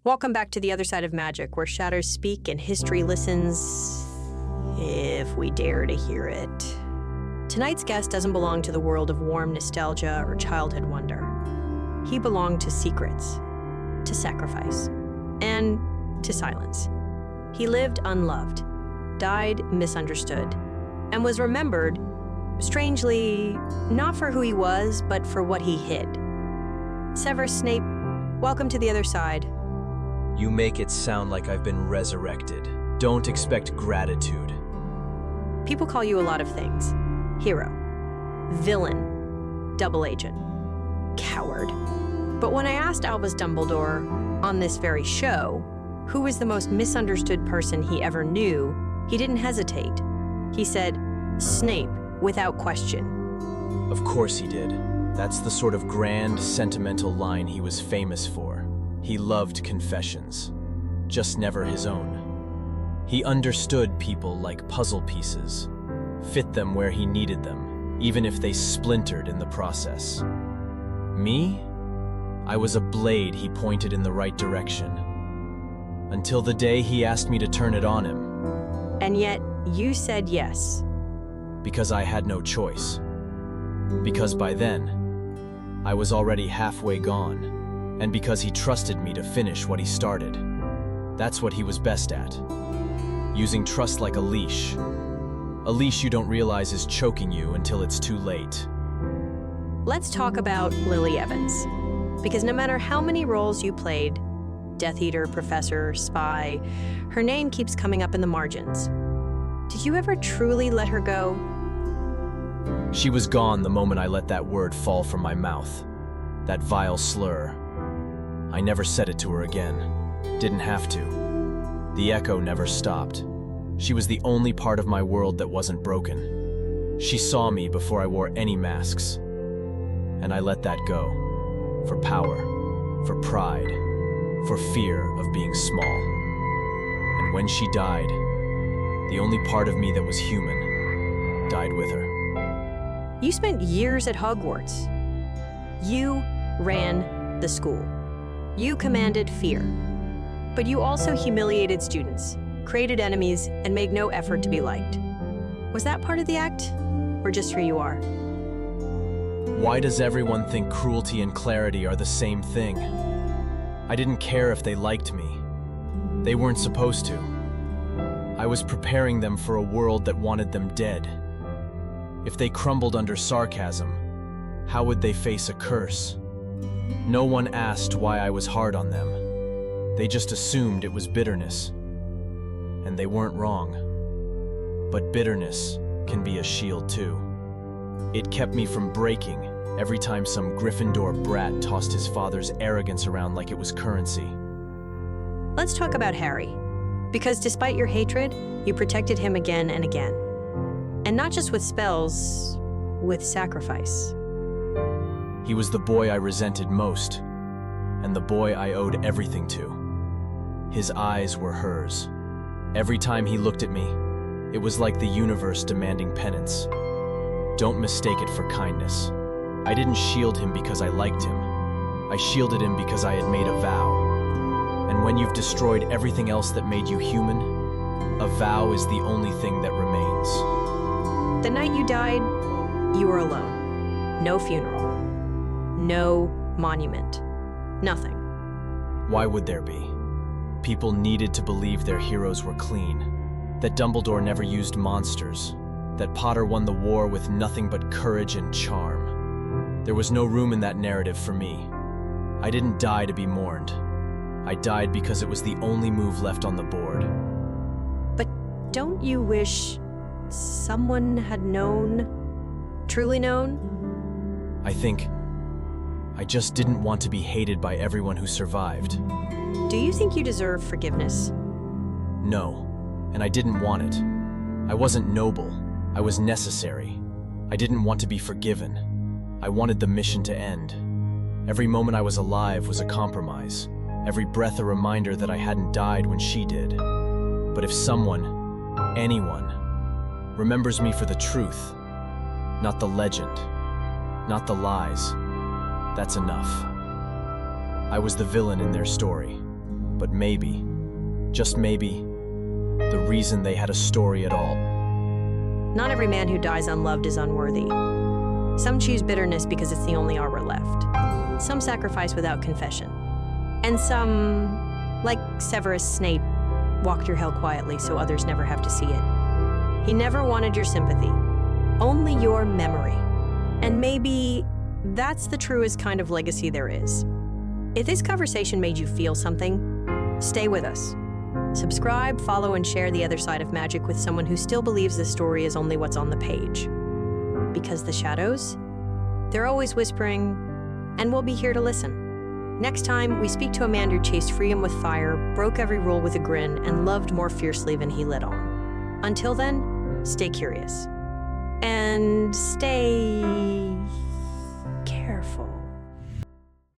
Welcome back to the other side of magic, where shadows speak and history listens, if we dare to hear it. Tonight's guest doesn't belong to the world of warm nostalgia or childhood wonder. He belonged to secrets, to sacrifice, and to silence. He lived unloved, died misunderstood, and was remembered, strangely, not for who he was, but for what he hid. Severus Snape, welcome to the other side. You make it sound like I've been resurrected. Don't expect gratitude. People call you a lot of things. Hero, villain, double agent, coward. But when I asked Albus Dumbledore on this very show who was the most misunderstood person he ever knew, he didn't hesitate. He said, Snape, without question. Of course he did. That's the sort of grand, sentimental line he was famous for. He loved confessions, just never his own. He understood people like puzzle pieces, fit them where he needed them, even if they splintered in the process. Me? I was a blade he pointed in the right direction. Until the day he asked me to turn it on him. And yet, you said yes. Because I had no choice. Because by then, I was already halfway gone. And because he trusted me to finish what he started. That's what he was best at. Using trust like a leash. A leash you don't realize is choking you until it's too late. Let's talk about Lily Evans. Because no matter how many roles you played, Death Eater, Professor, Spy, her name keeps coming up in the margins. Did you ever truly let her go? She was gone the moment I let that word fall from my mouth. That vile slur. I never said it to her again. Didn't have to. The echo never stopped. She was the only part of my world that wasn't broken. She saw me before I wore any masks. And I let that go. For power, for pride, for fear of being small. And when she died, the only part of me that was human died with her. You spent years at Hogwarts. You ran the school. You commanded fear. But you also humiliated students, created enemies, and made no effort to be liked. Was that part of the act, or just who you are? Why does everyone think cruelty and clarity are the same thing? I didn't care if they liked me. They weren't supposed to. I was preparing them for a world that wanted them dead. If they crumbled under sarcasm, how would they face a curse? No one asked why I was hard on them. They just assumed it was bitterness. And they weren't wrong. But bitterness can be a shield too. It kept me from breaking every time some Gryffindor brat tossed his father's arrogance around like it was currency. Let's talk about Harry. Because despite your hatred, you protected him again and again. And not just with spells, with sacrifice. He was the boy I resented most, and the boy I owed everything to. His eyes were hers. Every time he looked at me, it was like the universe demanding penance. Don't mistake it for kindness. I didn't shield him because I liked him. I shielded him because I had made a vow. And when you've destroyed everything else that made you human, a vow is the only thing that remains. The night you died, you were alone. No funeral. No monument. Nothing. Why would there be? People needed to believe their heroes were clean, that Dumbledore never used monsters, that Potter won the war with nothing but courage and charm. There was no room in that narrative for me. I didn't die to be mourned. I died because it was the only move left on the board. But don't you wish someone had known, truly known? I think I just didn't want to be hated by everyone who survived. Do you think you deserve forgiveness? No, and I didn't want it. I wasn't noble. I was necessary. I didn't want to be forgiven. I wanted the mission to end. Every moment I was alive was a compromise. Every breath a reminder that I hadn't died when she did. But if someone, anyone, remembers me for the truth, not the legend, not the lies, that's enough. I was the villain in their story, but maybe, just maybe, the reason they had a story at all. Not every man who dies unloved is unworthy. Some choose bitterness because it's the only arbor left. Some sacrifice without confession. And some, like Severus Snape, walk through hell quietly so others never have to see it. He never wanted your sympathy, only your memory. And maybe that's the truest kind of legacy there is. If this conversation made you feel something, stay with us. Subscribe, follow, and share The Other Side of Magic with someone who still believes the story is only what's on the page. Because the shadows, they're always whispering, and we'll be here to listen. Next time, we speak to a man who chased freedom with fire, broke every rule with a grin, and loved more fiercely than he let on. Until then, stay curious. And stay careful.